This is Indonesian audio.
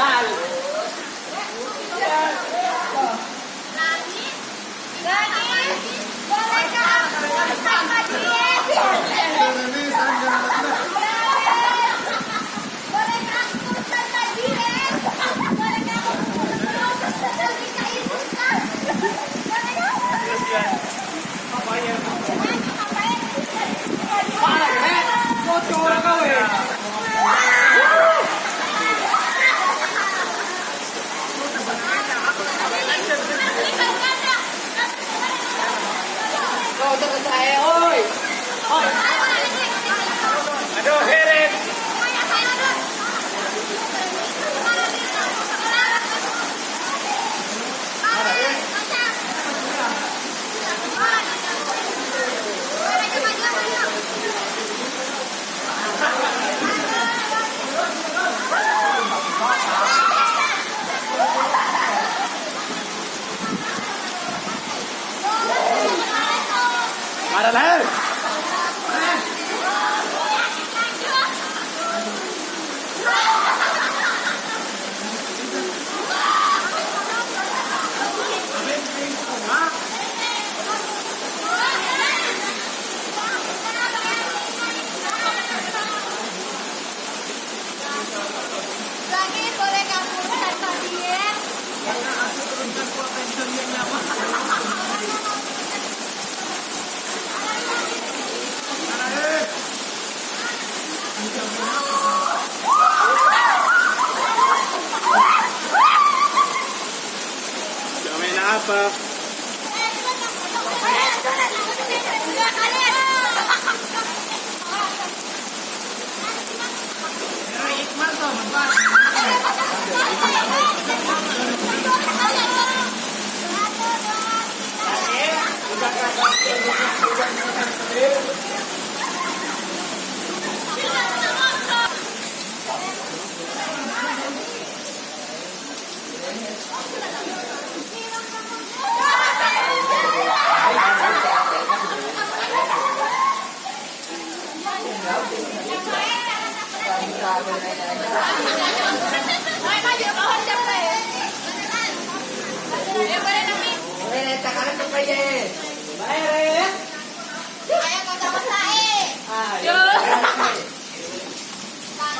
Mahal. Boleh ka sama diet? Boleh ka sama diet? Boleh ka lagi kaibus ka? Boleh ka? Parah kan? Kocok orang kau ya. Kau tak saya, oi. Oi. Aduh, heret. Ada lah. Lagi boleh kamu sama diet? Main apa? Ayo.